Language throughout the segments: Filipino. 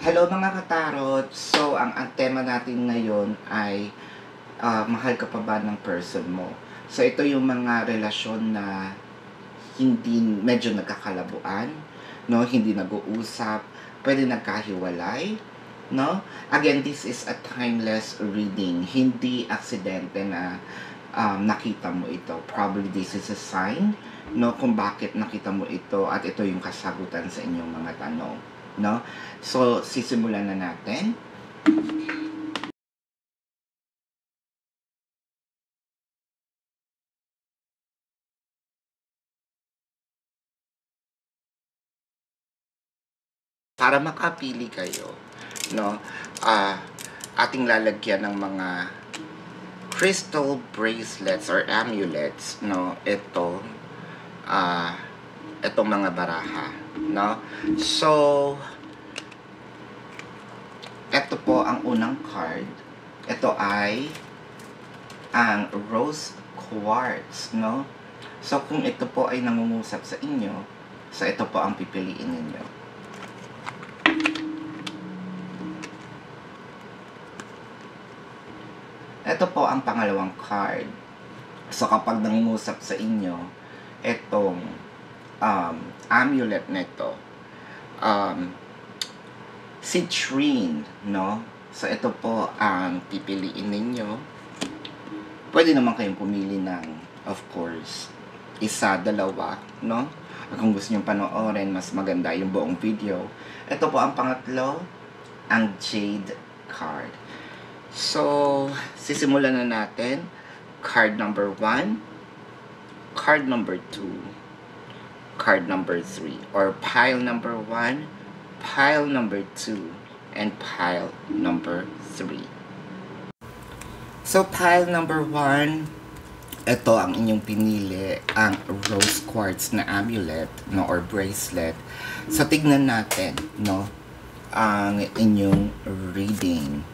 Hello mga katarot! So, ang tema natin ngayon ay mahal ka pa ba ng person mo? So, ito yung mga relasyon na hindi medyo nagkakalabuan, no? Hindi nag-uusap, pwede nagkahiwalay, no? Again, this is a timeless reading. Hindi aksidente na nakita mo ito. Probably this is a sign, no? Kung bakit nakita mo ito at ito yung kasagutan sa inyong mga tanong, no? So, sisimulan na natin. Para makapili kayo, no, ating lalagyan ng mga crystal bracelets or amulets, no, itong mga baraha, no. So, ito po ang unang card. Ito ay ang rose quartz, no. So, kung ito po ay nangungusap sa inyo, so ito po ang pipiliin ninyo. Ito po ang pangalawang card. So, kapag nangungusap sa inyo, itong amulet nito, citrine, no? So, ito po ang pipiliin ninyo. Pwede naman kayong pumili ng, of course, isa, dalawa, no? Kung gusto nyo panoorin, mas maganda yung buong video. Ito po ang pangatlo, ang jade card. So, sisimulan na natin. Card number 1, card number 2, card number 3, or pile number 1, pile number 2, and pile number 3. So, pile number 1, ito ang inyong pinili, ang rose quartz na amulet, no, or bracelet. So, tignan natin, no, ang inyong reading.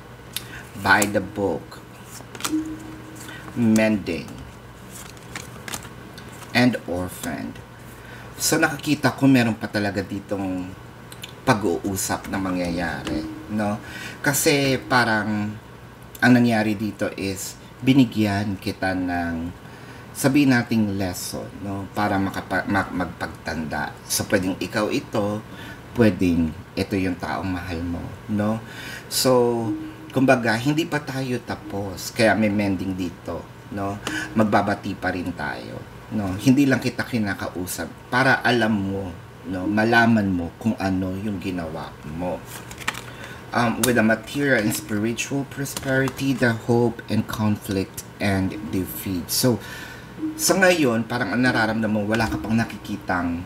By the book, Mending, and Orphaned. So, nakakita ko meron pa talaga ditong pag-uusap na mangyayari, no? Kasi parang ang nangyari dito is binigyan kita ng sabihin nating lesson, no? Para magpagtanda. So, pwedeng ikaw ito, pwedeng ito yung taong mahal mo, no? So, kumbaga, hindi pa tayo tapos. Kaya may mending dito, no? Magbabati pa rin tayo, no? Hindi lang kita kinakausap para alam mo, no? Malaman mo kung ano yung ginawa mo. With the material and spiritual prosperity, the hope and conflict and defeat. So, sa ngayon, parang ang nararamdaman mo, wala ka pang nakikitang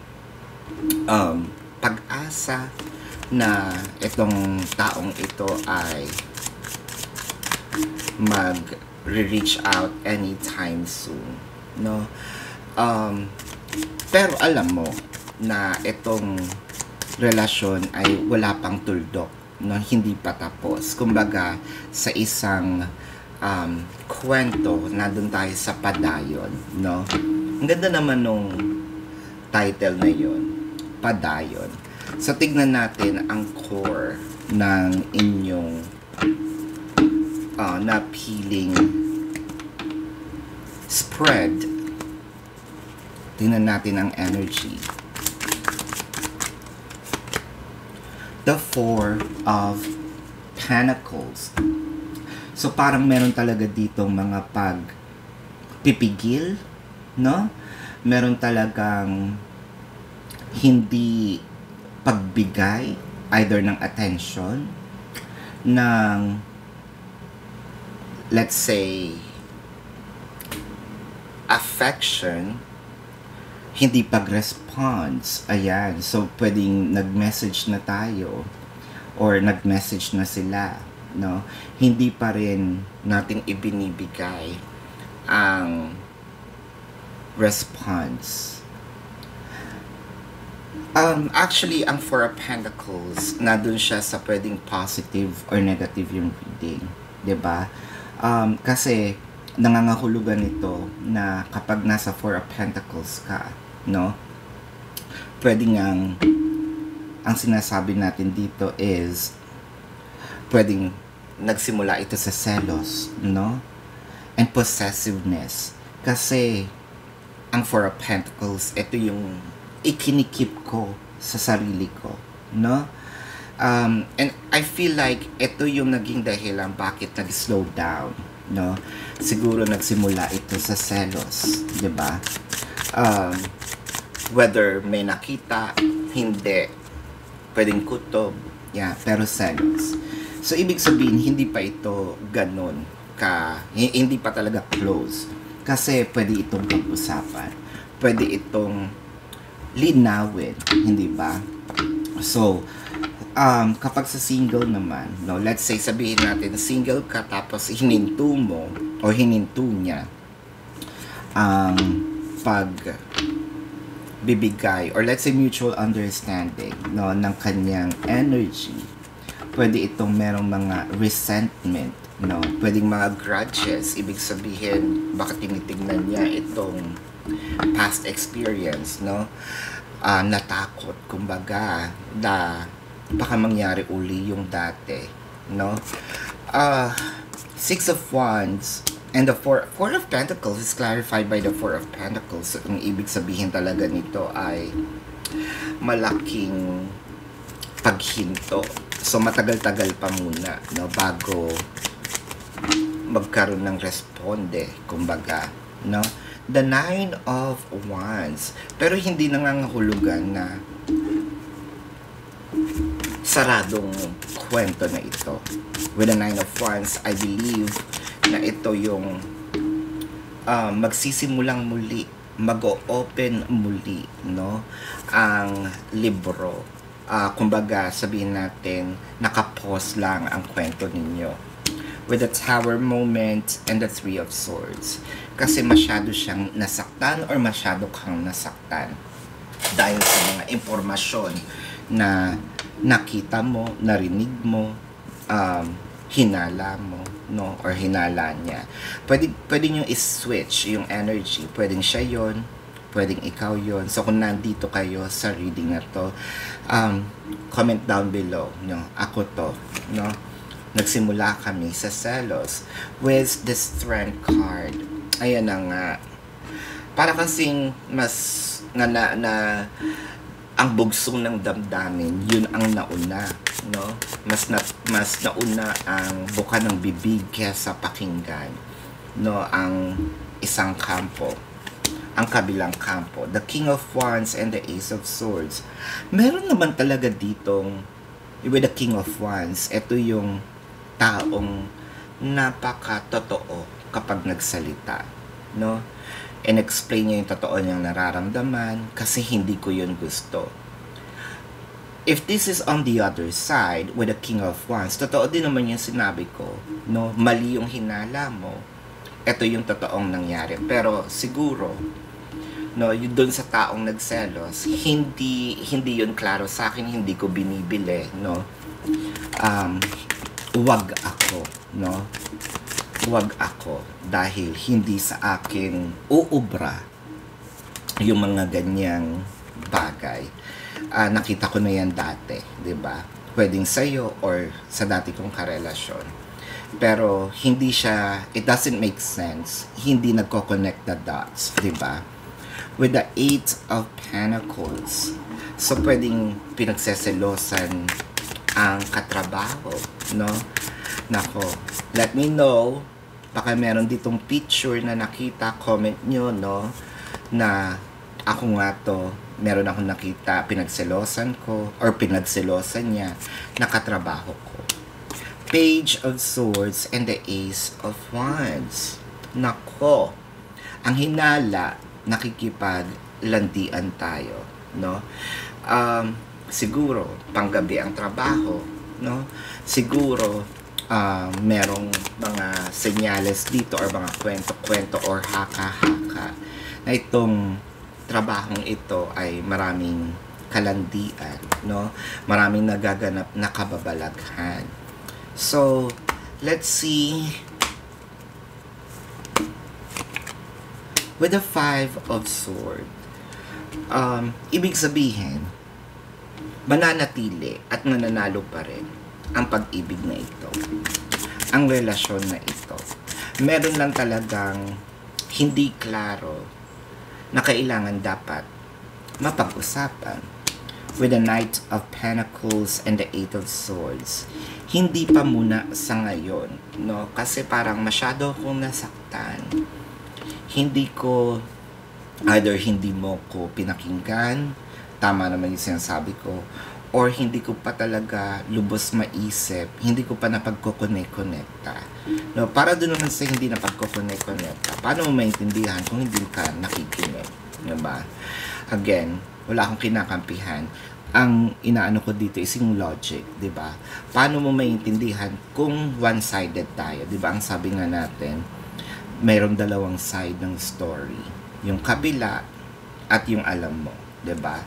pag-asa na itong taong ito ay mag-reach out anytime soon, no? Pero alam mo na itong relasyon ay wala pang tuldok, no? Hindi pa tapos. Kumbaga, sa isang kwento, nandun tayo sa padayon, no? Ang ganda naman nung title na yun, padayon. So, tignan natin ang core ng inyong napiling spread. Tingnan natin ang energy. The Four of Pentacles. So, parang meron talaga ditong mga pagpipigil, no? Meron talagang hindi pagbigay either ng attention, ng let's say affection, hindi pag-response. Ayan, so pwedeng nag-message na tayo or nag-message na sila, no? Hindi pa rin natin ibinibigay ang response. Actually, ang Four of Pentacles, nandun siya sa pwedeng positive or negative yung reading. 'Di ba? Kasi nangangahulugan ito na kapag nasa Four of Pentacles ka, no? Pwede ngang ang sinasabi natin dito is pwedeng nagsimula ito sa selos, no? And possessiveness. Kasi, ang Four of Pentacles, ito yung ikinikip ko sa sarili ko, no? And I feel like ito yung naging dahilan bakit nag-slow down, no? Siguro nagsimula ito sa selos, di ba? Whether may nakita, hindi, pwedeng kutob, yeah, pero selos. So, ibig sabihin, hindi pa ito ganun hindi pa talaga close. Kasi pwede itong pag-usapan. Pwede itong linawin, hindi ba? So, kapag sa single naman, no, let's say sabihin natin single ka tapos hininto mo o hininto niya ang pagbibigay or let's say mutual understanding, no, ng kanyang energy. Pwede itong merong mga resentment, no, pwedeng mga grudges, ibig sabihin baka tinitignan niya itong past experience, no, natakot kumbaga na baka mangyari uli yung dati, no. Six of Wands and the Four of Pentacles is clarified by the Four of Pentacles. So, ang ibig sabihin talaga nito ay malaking paghinto. So matagal-tagal pa muna, no, bago magkaroon ng responde, kumbaga, no. The Nine of Wands, pero hindi nangangahulugan na saradong kwento na ito. With the Nine of Wands, I believe na ito yung magsisimulang muli, mag-o-open muli, no, ang libro. Kumbaga, sabihin natin, nakapause lang ang kwento ninyo. With the Tower moment and the Three of Swords. Kasi masyado siyang nasaktan or masyado kang nasaktan dahil sa mga impormasyon na nakita mo, narinig mo, hinala mo, no, or hinala niya. Pwede nyo i-switch yung energy. Pwedeng siya yon, pwedeng ikaw yon. So kung nandito kayo sa reading na to, comment down below, no, ako to, no. Nagsimula kami sa selos with the Strength card. Ayan na nga. Para kasing mas na ang bugso ng damdamin, yun ang nauna, no? Mas nauna ang buka ng bibig kaysa pakinggan, no, ang isang kampo, ang kabilang kampo. The King of Wands and the Ace of Swords. Meron naman talaga ditong with the King of Wands, ito yung taong napaka-totoo kapag nagsalita, no? And explain niya yung totoo niyang nararamdaman kasi hindi ko yun gusto. If this is on the other side with the King of Wands, totoo din naman yung sinabi ko, no? Mali yung hinala mo. Ito yung totoong nangyari. Pero siguro, no, yun doon sa taong nagselos, hindi yun klaro sa akin, hindi ko binibili, no? Wag ako, no? Wag ako dahil hindi sa akin uubra yung mga ganyang bagay. Nakita ko na yan dati, 'di ba? Pwedeng sa'yo or sa dati kong karelasyon. Pero hindi siya, it doesn't make sense. Hindi nagko-connect the dots, 'di ba? With the Eight of Pentacles. So pwedeng pinagseselosan ang katrabaho, no? Nako, let me know. Baka meron ditong picture na nakita, comment nyo, no? Na ako nga to, meron akong nakita, pinagselosan ko, or pinagselosan niya, nakatrabaho ko. Page of Swords and the Ace of Wands. Nako, ang hinala, nakikipaglandian tayo, no? Siguro, panggabi ang trabaho, no? Siguro, merong mga senyales dito or mga kwento-kwento or haka-haka na itong trabahong ito ay maraming kalandian, no? Maraming nagaganap na kababalaghan. So, let's see. With the Five of Swords, ibig sabihin, mananatili at nananalo pa rin ang pag-ibig na ito, ang relasyon na ito. Meron lang talagang hindi klaro na kailangan dapat mapag-usapan. With the Knight of Pentacles and the Eight of Swords, hindi pa muna sa ngayon, no? Kasi parang masyado akong nasaktan. Either hindi mo ko pinakinggan, tama naman yung sinasabi ko, or hindi ko pa talaga lubos maisip, hindi ko pa napagkukonek-konekta. No, para doon naman sa hindi napagkukonek-konekta, paano mo maintindihan kung hindi ka nakikinig? Diba? Again, wala akong kinakampihan. Ang inaano ko dito is yung logic, diba? Paano mo maintindihan kung one-sided tayo? Diba? Ang sabi nga natin, mayroong dalawang side ng story. Yung kabila at yung alam mo. Diba?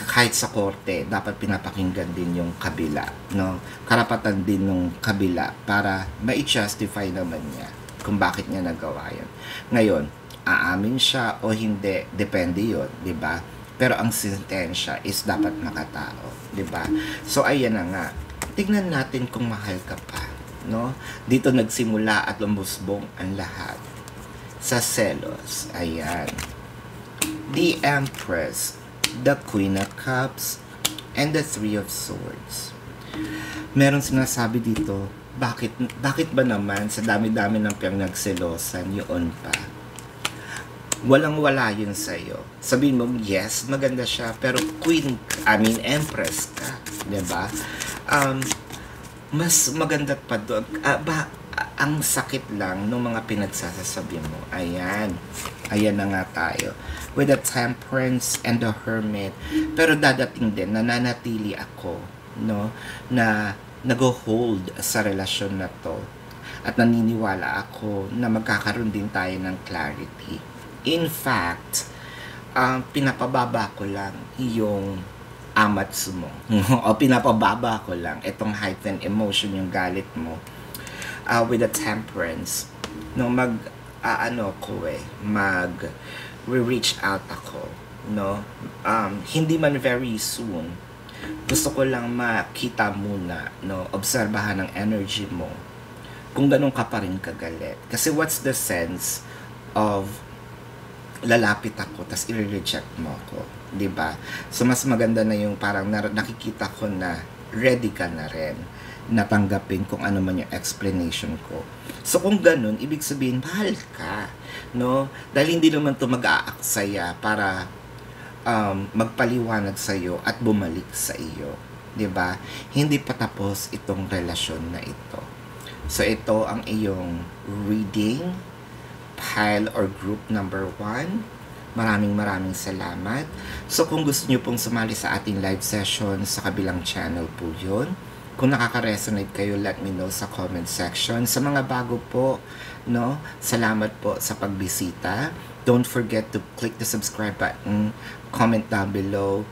Kahit sa korte, dapat pinapakinggan din yung kabila, no? Karapatan din ng kabila para ma-justify naman niya kung bakit niya nagawa yun. Ngayon, aamin siya o hindi, depende yun, di ba? Pero ang sentensya is dapat makatao, di ba? So, ayan na nga. Tignan natin kung mahal ka pa, no? Dito nagsimula at lumusbong ang lahat. Sa selos, ayan. The Empress, the Queen of Cups, and the Three of Swords. Meron sinasabi dito, bakit ba naman sa dami-dami ng pinagselosan yun pa? Walang-wala yun sa'yo. Sabihin mo, yes, maganda siya, pero Empress ka. Diba? Mas maganda pa doon. Ang sakit lang ng mga pinagsasasabi mo. Ayan na nga tayo. With the Temperance and the Hermit. Pero dadating din, nananatili ako, no? Na nag-hold sa relasyon na to. At naniniwala ako na magkakaroon din tayo ng clarity. In fact, pinapababa ko lang yung amatsu mo. O pinapababa ko lang itong heightened emotion, yung galit mo. With the Temperance, no, mag-reach out ako, no? Hindi man very soon. Gusto ko lang makita muna, no? Obserbahan ang energy mo. Kung ganun ka pa rin kagalit. Kasi what's the sense of lalapit ako, tas i-reject mo ako? Diba? So, mas maganda na yung parang nakikita ko na ready ka na rin natanggapin kung ano man yung explanation ko. So, kung ganun, ibig sabihin, mahal ka, no? Dahil hindi naman to mag-aaksaya para magpaliwanag sa'yo at bumalik sa iyo. Diba? Hindi pa tapos itong relasyon na ito. So, ito ang iyong reading, pile or group number 1. Maraming salamat. So, kung gusto niyo pong sumali sa ating live session, sa kabilang channel po yun. Kung nakaka-resonate kayo, let me know sa comment section. Sa mga bago po, no, salamat po sa pagbisita. Don't forget to click the subscribe button, comment down below,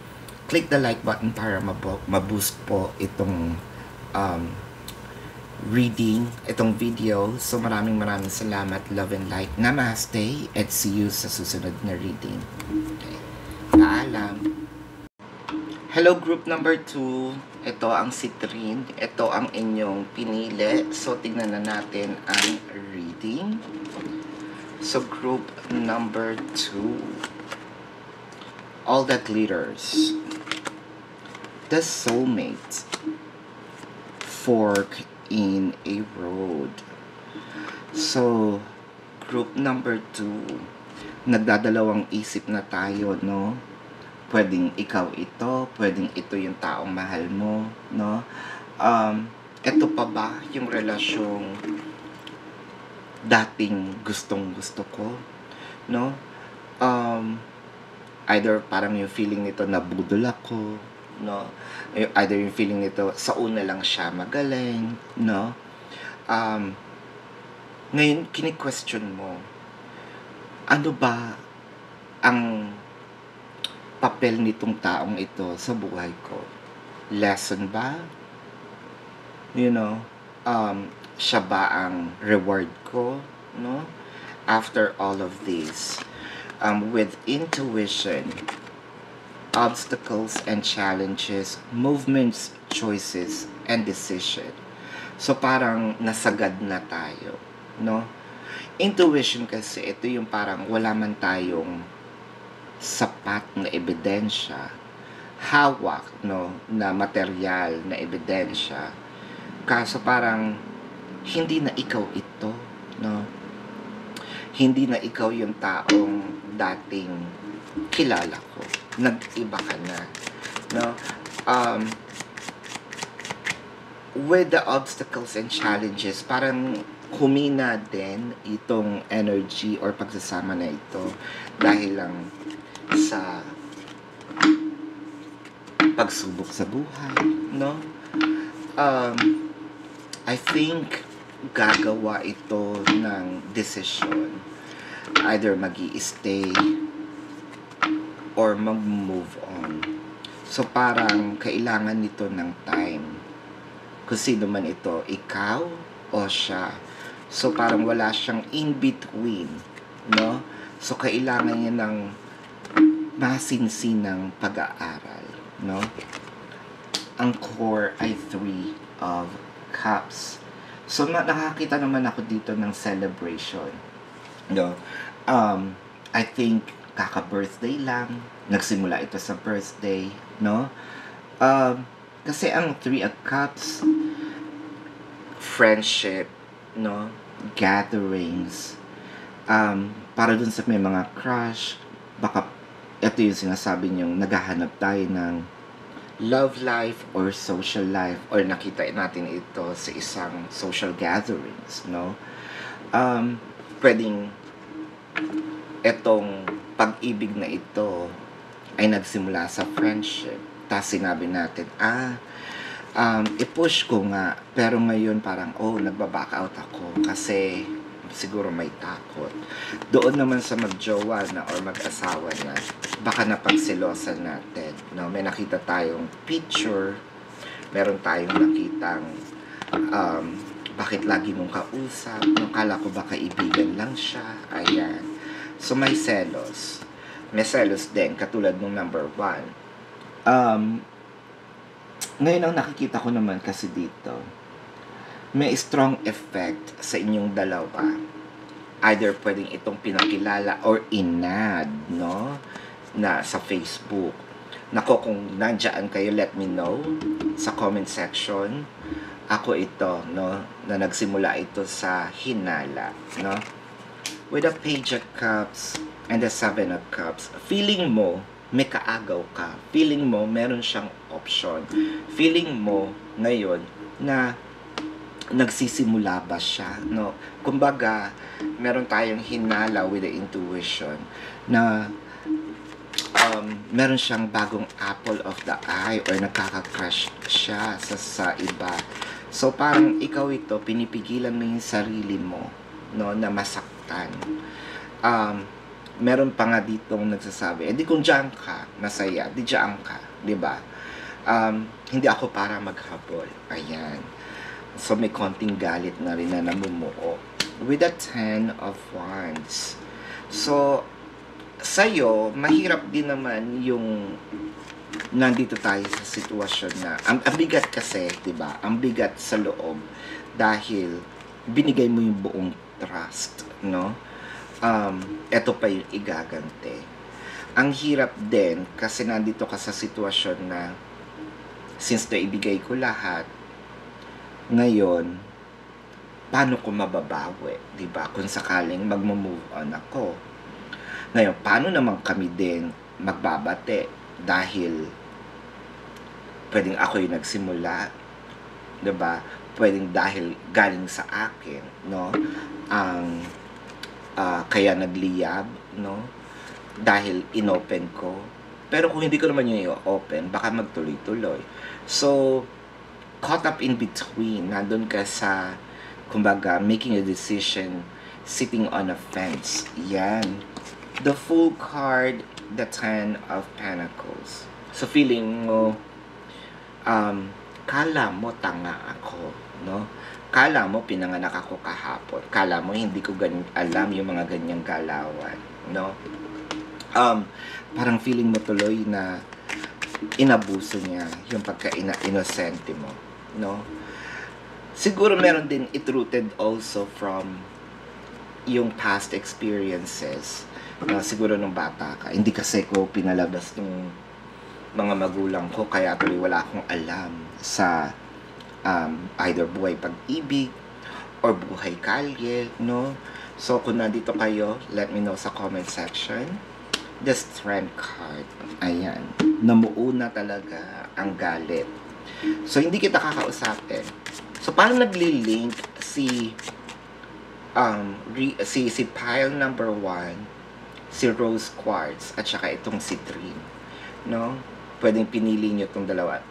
click the like button para maboost po itong reading, itong video. So maraming salamat, love and light. Namaste, and see you sa susunod na reading. Okay. Paalam. Hello group number 2. Ito ang Citrine. Ito ang inyong pinili. So tingnan na natin ang reading. So group number 2. All that glitters. The soulmate. Fork in a road. So group number 2. Nagdadalawang isip na tayo, no? Pwedeng ikaw ito, pwedeng ito yung taong mahal mo, no? Ito pa ba yung relasyong dating gustong-gusto ko, no? Either parang yung feeling nito nabudol ako, no? Either yung feeling nito sa una lang siya magaling, no? Ngayon, kini-question mo, ano ba ang papel nitong taong ito sa buhay ko? Lesson ba? You know, siya ba ang reward ko? No? After all of this, with intuition, obstacles and challenges, movements choices and decision. So parang nasagad na tayo, no? Intuition kasi, ito yung parang wala man tayong sapat na ebidensya, hawak, no, na material na ebidensya. Kaso parang hindi na ikaw ito, no? Hindi na ikaw yung taong dating kilala ko. Nag-iba ka na, no? With the obstacles and challenges, parang humina din itong energy or pagsasama na ito dahil lang sa pagsubok sa buhay, no? I think gagawa ito ng desisyon, either magi-stay or mag-move on. So parang kailangan nito ng time. Kung sino man ito, ikaw o siya. So parang wala siyang in-between, no? So kailangan niya ng masinsinang pag-aaral, no? Ang core ay 3 of Cups. So nakakita naman ako dito ng celebration, no? I think kaka-birthday lang, nagsimula ito sa birthday, no? Kasi ang 3 of Cups, friendship, no? Gatherings, para dun sa may mga crush, baka ito yung sinasabi niyong naghahanap tayo ng love life or social life, or nakita natin ito sa isang social gatherings, no? Pwedeng etong pag-ibig na ito ay nagsimula sa friendship. Tapos sinabi natin, i-push ko nga, pero ngayon parang, nagbaback out ako kasi siguro may takot. Doon naman sa magjowa na or mag-asawa na, baka napagsilosan natin, no? May nakita tayong picture, meron tayong nakitang bakit lagi mong kausap, no? Kala ko ba kaibigan lang siya, ayan. So may selos. May selos din, katulad nung number 1. Ngayon ang nakikita ko naman kasi dito, may strong effect sa inyong dalawa. Either pwedeng itong pinakilala or inad, no? Na sa Facebook. Nako, kung nandiyan kayo, let me know sa comment section. Ako ito, no? Na nagsimula ito sa hinala, no? With the Page of Cups and the 7 of Cups, feeling mo may kaagaw ka. Feeling mo meron siyang option. Feeling mo ngayon na nagsisimula ba siya, no? Kumbaga, meron tayong hinala with the intuition na meron siyang bagong apple of the eye or nagkaka-crush siya sa iba. So parang ikaw ito, pinipigilan mo yung sarili mo, no, na masaktan. Meron pa nga ditong nagsasabi, di kung diyan ka, masaya, di diyan ka, di ba? Hindi ako para maghabol. Ayan. So may konting galit na rin na namumuo. With the 10 of Wands. So, sa'yo, mahirap din naman yung nandito tayo sa sitwasyon na, ang bigat kasi, di ba? Ang bigat sa loob dahil binigay mo yung buong trust, no? Eto pa yung igagante. Ang hirap din kasi nandito ka sa sitwasyon na since naibigay ko lahat, ngayon, paano ko mababawi? Diba? Kung sakaling mag-move on ako. Ngayon, paano naman kami din magbabate? Dahil pwedeng ako yung nagsimula. Diba? Pwedeng dahil galing sa akin, no? Kaya nagliyab, no? Dahil inopen ko. Pero kung hindi ko naman yung i-open, baka magtuloy-tuloy. So, caught up in between, nandun ka sa, kumbaga, making a decision, sitting on a fence. Yan. The Fool card, the 10 of Pentacles. So, feeling mo, kala mo tanga ako, no? Kala mo pinanganak ako kahapon. Kala mo hindi ko alam yung mga ganyang galawan, no? Parang feeling mo tuloy na inabuso niya yung pagka-inosente mo, no? Siguro meron din it rooted also from yung past experiences na siguro nung bata ka. Hindi kasi ko pinalabas ng mga magulang ko, kaya tuloy wala akong alam sa either buhay pag-ibig or buhay kalye, no? So, kung nandito kayo, let me know sa comment section. The Strength card. Ayan. Namuuna talaga ang galit. So, hindi kita kakausapin. So, paano nagli-link si pile number 1, si Rose Quartz, at saka itong si Trin, no? Pwedeng pinili nyo itong dalawa.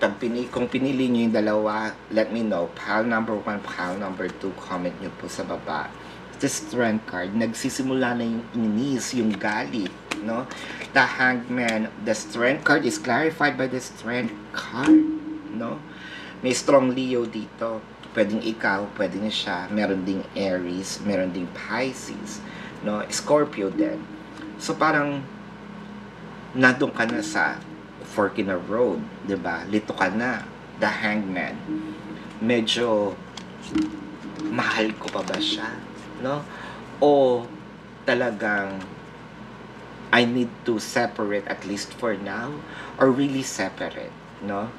Kung pinili nyo yung dalawa, let me know. Pile number 1, pile number 2, comment nyo po sa baba. The Strength card, nagsisimula na yung inis, yung galit, no? The Hangman, the Strength card is clarified by the Strength card, no? May strong Leo dito. Pwedeng ikaw, pwedeng siya. Meron ding Aries, meron ding Pisces, no? Scorpio din. So parang nandun ka na sa fork in a road, 'di ba? Lito ka na. The Hangman. Medyo mahal ko pa ba siya, no? O talagang I need to separate at least for now, or really separate, no?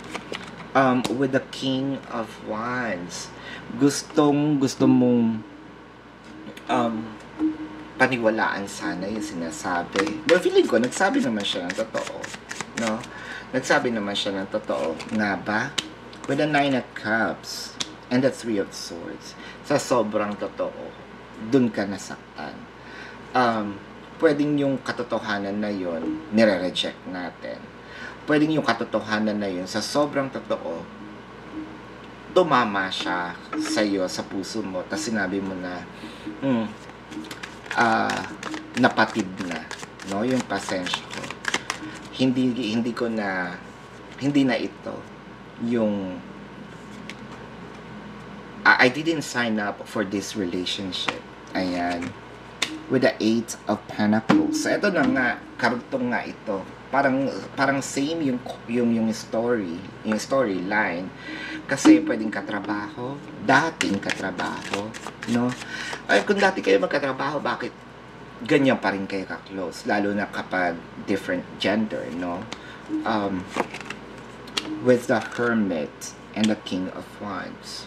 With the King of Wands, gusto mong paniwalaan sana yung sinasabi. But feeling ko, nagsabi naman siya ng totoo, no? Nagsabi naman siya ng totoo. Nga ba? With the 9 of Cups and the 3 of Swords, sa sobrang totoo, dun ka nasaktan. Pwedeng yung katotohanan na yun, nire-reject natin. Pwedeng yung katotohanan na yun, sa sobrang totoo, tumama siya sa'yo, sa puso mo, tapos sinabi mo na, napatid na, no? Yung pasensya ko. Hindi na ito yung I didn't sign up for this relationship. Ayan. With the 8 of Pentacles. So, ito na nga, karugtong nga ito. Parang same yung storyline. Kasi pwedeng katrabaho, dating katrabaho, no? Ay, kung dati kayo magkatrabaho, bakit ganyan pa rin kayo ka-close? Lalo na kapag different gender, no? With the Hermit and the King of Wands.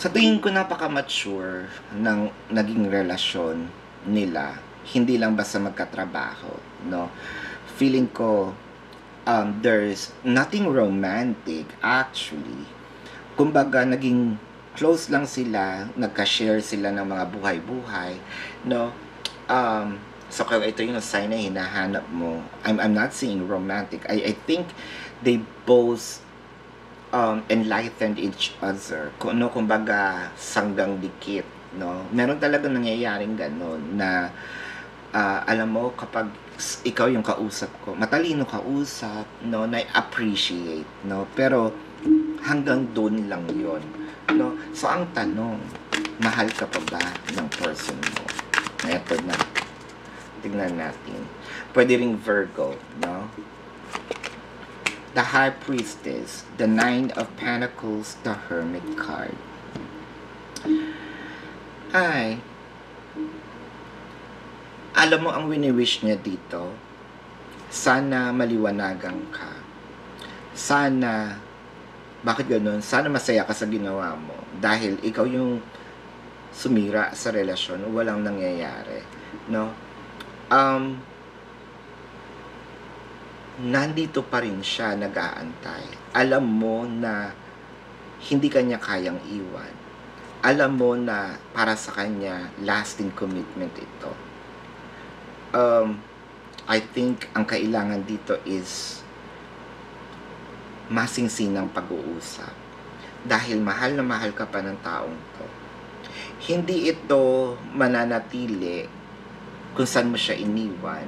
Sa tingin ko, napaka-mature ng naging relasyon nila. Hindi lang basta magkatrabaho, no? Feeling ko, there's nothing romantic, actually. Kumbaga, naging close lang sila, nagka-share sila ng mga buhay-buhay, no? So, kaya ito yung sign na hinahanap mo. I'm not saying romantic. I think they both enlightened each other. Kumbaga, sanggang dikit, no? Meron talaga nangyayaring ganon na, alam mo, kapag ikaw yung kausap ko, matalino kausap, no? Na-appreciate, no? Pero, hanggang doon lang yon, no? So, ang tanong, mahal ka pa ba ng person mo? Ito na. Tignan natin. Pwede ring Virgo, no? The High Priestess, the 9 of Pentacles, the Hermit card. Ay, alam mo ang wini-wish niya dito, sana maliwanagan ka. Sana, bakit ganun? Sana masaya ka sa ginawa mo. Dahil ikaw yung sumira sa relasyon, walang nangyayari. No? Nandito pa rin siya, nag-aantay. Alam mo na hindi kanya kayang iwan. Alam mo na para sa kanya, lasting commitment ito. I think ang kailangan dito is masingsinang pag-uusap. Dahil mahal na mahal ka pa ng taong to. Hindi ito mananatili kung saan mo siya iniwan.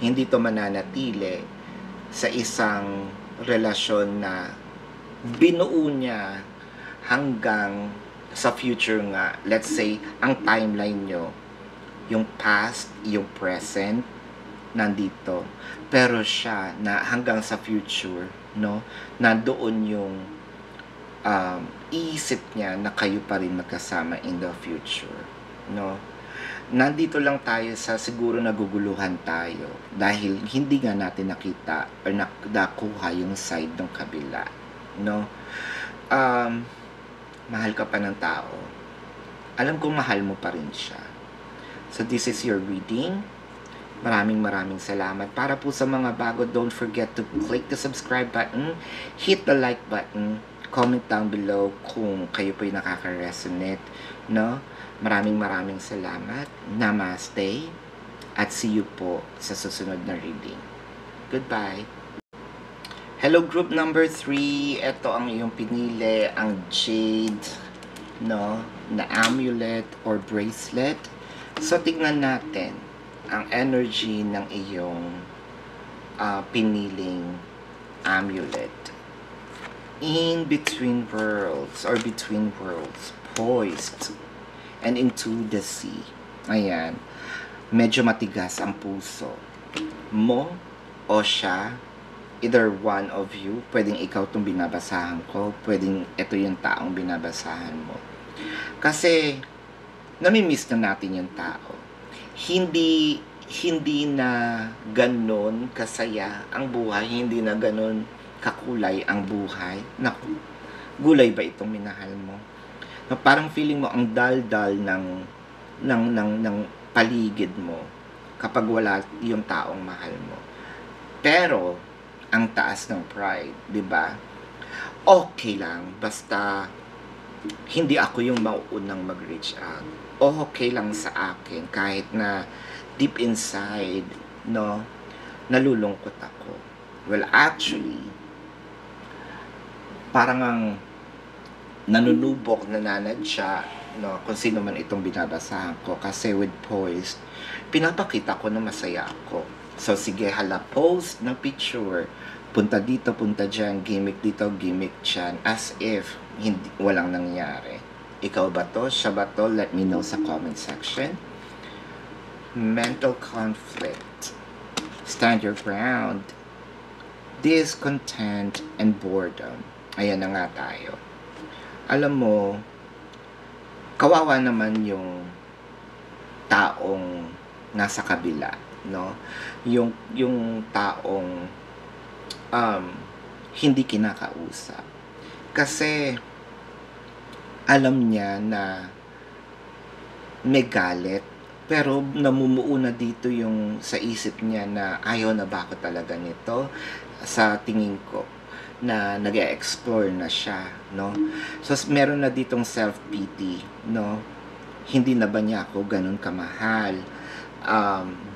Hindi ito mananatili sa isang relasyon na binuo niya hanggang sa future nga. Let's say, ang timeline nyo, yung past, yung present, nandito. Pero siya, na hanggang sa future, no, nandoon yung isip niya na kayo pa rin magkasama in the future, no. Nandito lang tayo sa siguro naguguluhan tayo dahil hindi nga natin nakita or nakuha yung side ng kabila, no. Mahal ka pa ng tao. Alam kong mahal mo pa rin siya. So this is your reading. Maraming salamat. Para po sa mga bago, don't forget to click the subscribe button, hit the like button, comment down below kung kayo po'y nakaka-resonate, no? Maraming salamat. Namaste. At see you po sa susunod na reading. Goodbye. Hello group number 3. Ito ang iyong pinili, ang jade, no, na amulet or bracelet. So tignan natin ang energy ng iyong piniling amulet. In between worlds or between worlds, poised and into the sea. Ayan. Medyo matigas ang puso mo o siya. Either one of you, pwedeng ikaw itong binabasahan ko, pwedeng ito yung taong binabasahan mo. Kasi, namimiss na natin yung tao. Hindi na ganon kasaya ang buhay, hindi na ganon kakulay ang buhay. Naku, gulay ba itong minahal mo? Na parang feeling mo ang dal-dal ng paligid mo kapag wala yung taong mahal mo. Pero, ang taas ng pride, 'di ba? Okay lang basta hindi ako yung mauunang mag-reach out. Okay lang sa akin kahit na deep inside, no, nalulungkot ako. Well, actually, parang ang nanunubok, nananadya, no, kung sino man itong binabasahan ko kasi with poised, pinapakita ko na masaya ako. So, sige, hala, post na picture. Punta dito, punta dyan, gimmick dito, gimmick dyan. As if walang nangyari. Ikaw ba to? Siya ba to? Let me know sa comment section. Mental conflict. Stand your ground. Discontent and boredom. Ayan na nga tayo. Alam mo, kawawa naman yung taong nasa kabila, no? Yung taong hindi kinakausap. Kasi alam niya na may galit, pero namumuo na dito yung sa isip niya na ayaw na ba ako talaga nito. Sa tingin ko na nag-explore na siya, no? So meron na ditong self-pity, no? Hindi na ba niya ako ganun kamahal?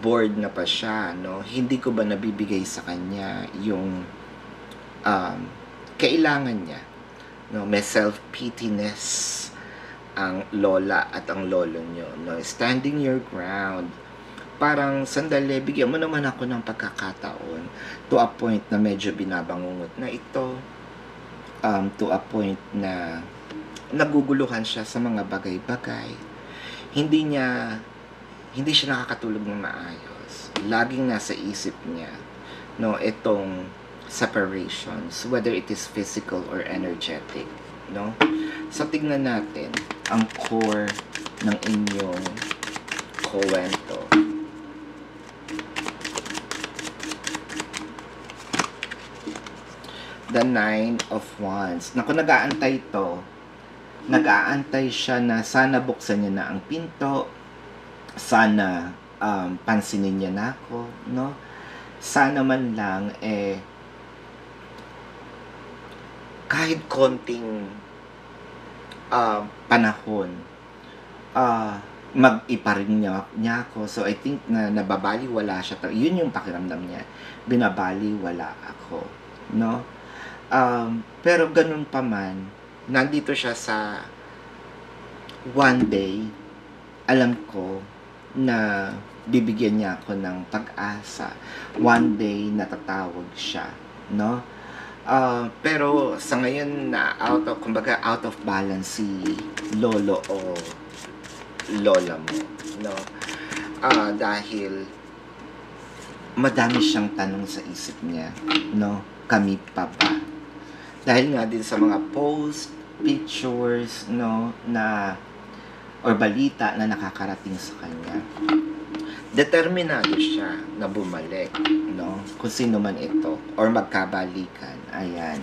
Bored na pa siya, no? Hindi ko ba nabibigay sa kanya yung kailangan niya, no? May self-pityness ang lola at ang lolo nyo, no? Standing your ground. Parang, sandali, bigyan mo naman ako ng pagkakataon to a point na medyo binabangungot na ito, to a point na naguguluhan siya sa mga bagay-bagay. Hindi siya nakakatulog ng maayos. Laging nasa isip niya, no, itong separations, whether it is physical or energetic, no? So, tignan natin ang core ng inyong kwento. The Nine of Wands. Naku, nag-aantay to. Nag-aantay siya na sana buksan niya na ang pinto. Sana pansinin niya na ako, no? Sana man lang, kahit konting panahon, mag-iparin niya ako. So, I think na nababaliwala siya. Yun yung pakiramdam niya. Binabaliwala ako, no? Pero ganun pa man, nandito siya sa one day, alam ko na bibigyan niya ako ng pag-asa. One day, natatawag siya, no? Pero sa ngayon na out of balance si lolo o lola mo, no? Dahil madami siyang tanong sa isip niya, no? Kami pa ba? Dahil nga din sa mga post, pictures, no, na or balita na nakakarating sa kanya. Determinado siya na bumalik, no? Kung sino man ito or magkabalikan. Ayan.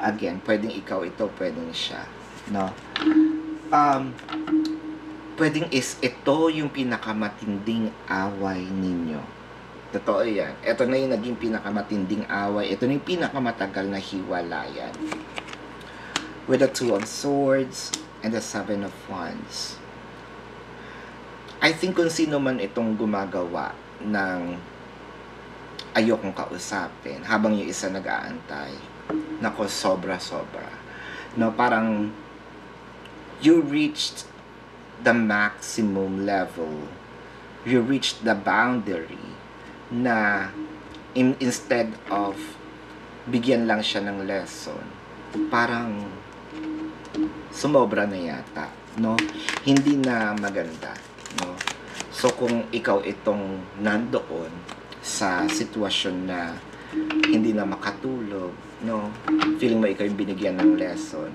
Again, pwedeng ikaw ito, pwedeng siya, no? Pwedeng ito yung pinakamatinding away ninyo. Totoo yan. Ito na yung naging pinakamatinding away. Ito na yung pinakamatagal na hiwalayan. With the Two of Swords and the Seven of Wands. I think kung sino man itong gumagawa ng ayokong kausapin habang yung isa nag-aantay. Nako, sobra-sobra. No, parang you reached the maximum level. You reached the boundary na instead of bigyan lang siya ng lesson, parang sumobra na yata, no? Hindi na maganda, no? So kung ikaw itong nandoon sa sitwasyon na hindi na makatulog, no? Feeling mo ikaw yung binigyan ng lesson,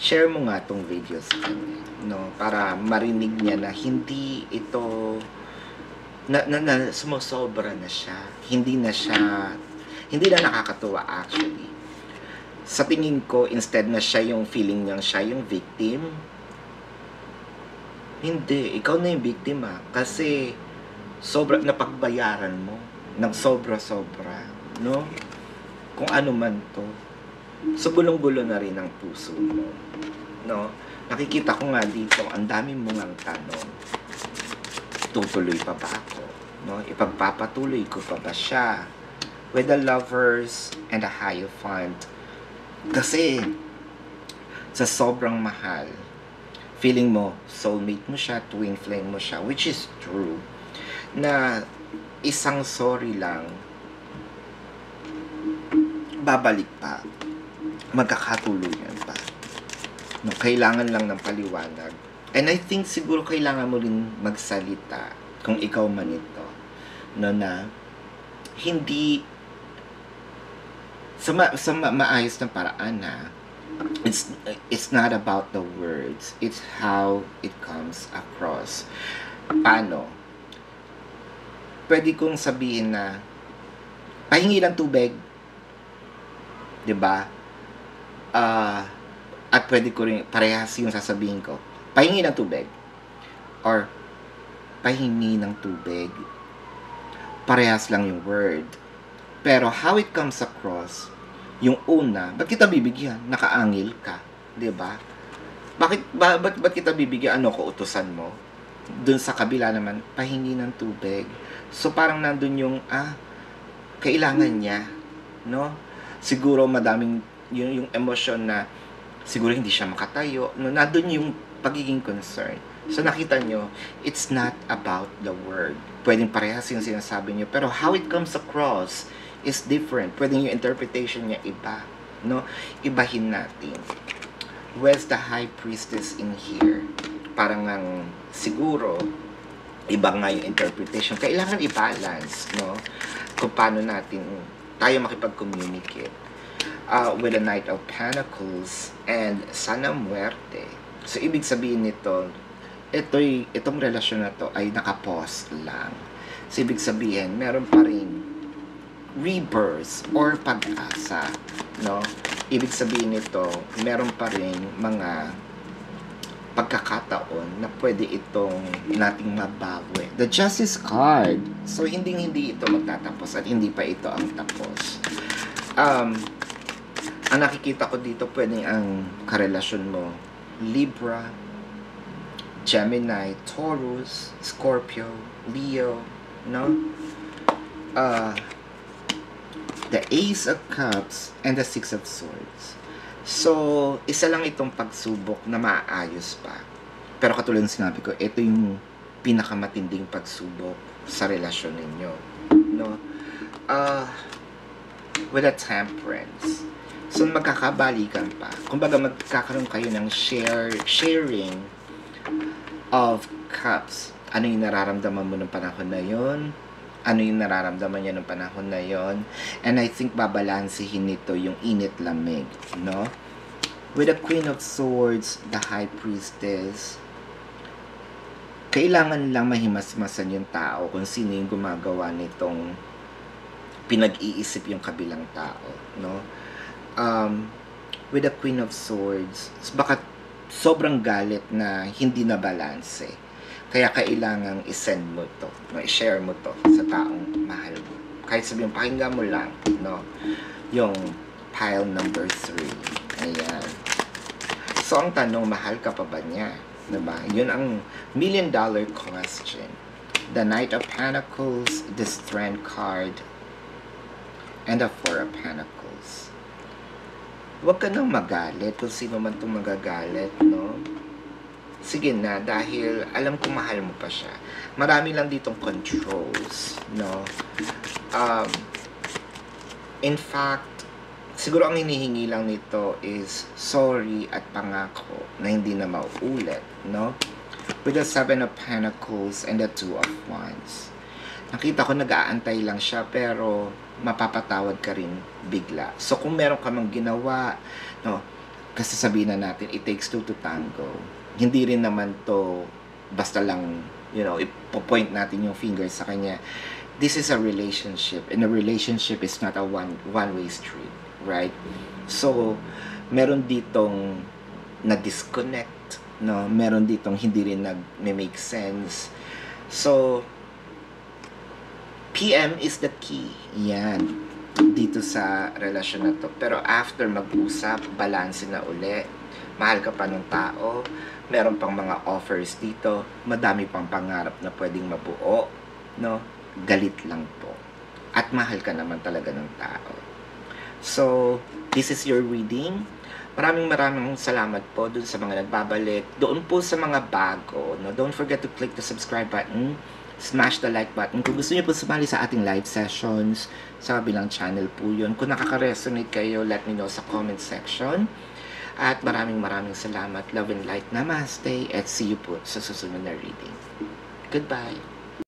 share mo nga tong video sa kanya, no? Para marinig niya na hindi ito na sumusobra na siya. Hindi na nakakatuwa actually. Sa tingin ko, instead na siya yung feeling niyang siya yung victim, hindi, ikaw na yung biktima. Kasi sobra napagbayaran mo ng sobra-sobra, no? Kung ano man to. So gulong-gulo na rin ang puso mo, no? Nakikita ko nga dito, ang dami mong ang tanong. Tutuloy pa ba ako? No? Ipagpapatuloy ko pa ba siya? With the Lovers and the Hierophant. Kasi, sa sobrang mahal, feeling mo, soulmate mo siya, twin flame mo siya, which is true, na isang sorry lang, babalik pa, magkakatuluyan pa. No, kailangan lang ng paliwanag. And I think siguro kailangan mo rin magsalita kung ikaw man ito, no, na hindi sa maayos na paraan na it's not about the words, it's how it comes across. Paano? Pwede kong sabihin na pahingi lang tubig, 'di ba? At pwede ko rin parehas yung sasabihin ko. Pahingi ng tubig. Or, pahingi ng tubig. Parehas lang yung word. Pero, how it comes across, yung una, ba't kita bibigyan? Nakaangil ka. Diba? Ba't kita bibigyan? Ano ko, utusan mo? Dun sa kabila naman, pahingi ng tubig. So, parang nandun yung, kailangan niya. No? Siguro, madaming, yung emosyon na, siguro hindi siya makatayo. No? Nandun yung pagiging concern. So nakita nyo, it's not about the word. Pwedeng parehas yung sinasabi nyo, pero how it comes across is different. Pwedeng yung interpretation niya iba. No? Ibahin natin. Where's the High Priestess in here? Parang ang siguro, iba nga yung interpretation. Kailangan i-balance, no? Kung paano natin tayo makipag-communicate. With the Knight of Pentacles and Sana Muerte. So, ibig sabihin nito, itong relasyon na to ay nakapause lang. So, ibig sabihin, meron pa rin rebirth or pag-asa, no? Ibig sabihin nito, meron pa rin mga pagkakataon na pwede itong nating mabawi. The Justice card. So, hindi ito magtatapos at hindi pa ito ang tapos. Ang nakikita ko dito, pwedeng ang karelasyon mo, Libra, Gemini, Taurus, Scorpio, Leo, no? The Ace of Cups and the Six of Swords. So, isa lang itong pagsubok na maayos pa. Pero katulad ng sinabi ko, ito yung pinakamatinding pagsubok sa relasyon ninyo, no? With a Temperance. So, magkakabalikan pa. Kumbaga, magkakaroon kayo ng sharing of cups. Ano yung nararamdaman mo ng panahon na yun? ano yung nararamdaman niya ng panahon na yon. And I think babalansihin nito yung init-lamig, no? With the Queen of Swords, the High Priestess, kailangan lang mahimasmasan yung tao kung sino yung gumagawa nitong pinag-iisip yung kabilang tao, no? With the Queen of Swords, baka sobrang galit na hindi na balanse. Kaya kailangang isend mo to, no? I-share mo to sa taong mahal mo. Kahit sabihin, pakinggan mo lang, no? Yung pile number 3. Ayan. So, ang tanong, mahal ka pa ba niya? Diba? Yun ang million-dollar question. The Knight of Pentacles, the Strength card, and the Four of Pentacles. Huwag ka nang magalit kung sino man itong magagalit, no? Sige na, dahil alam ko mahal mo pa siya. Marami lang ditong controls, no? In fact, siguro ang hinihingi lang nito is sorry at pangako na hindi na mauulit, no? With the Seven of Pentacles and the Two of Wands. Nakita ko nag-aantay lang siya pero mapapatawad ka rin bigla. So kung meron ka mang ginawa, no, kasi sabihin na natin, it takes two to tango. Hindi rin naman to basta lang, you know, ipo-point natin yung fingers sa kanya. This is a relationship, and a relationship is not a one-way street, right? So, meron ditong na-disconnect, no? Meron ditong hindi rin nag-make sense. So, PM is the key. Yan. Dito sa relasyon na to. Pero after mag-usap, balance na uli. Mahal ka pa ng tao. Meron pang mga offers dito. Madami pang pangarap na pwedeng mabuo. No? Galit lang po. At mahal ka naman talaga ng tao. So, this is your reading. Maraming salamat po dun sa mga nagbabalik. Doon po sa mga bago. No? Don't forget to click the subscribe button. Smash the like button. Kung gusto niyo po sumali sa ating live sessions, sa kabilang channel po yun. Kung nakaka-resonate kayo, let me know sa comment section. At maraming salamat. Love and light. Namaste. At see you po sa susunod na reading. Goodbye.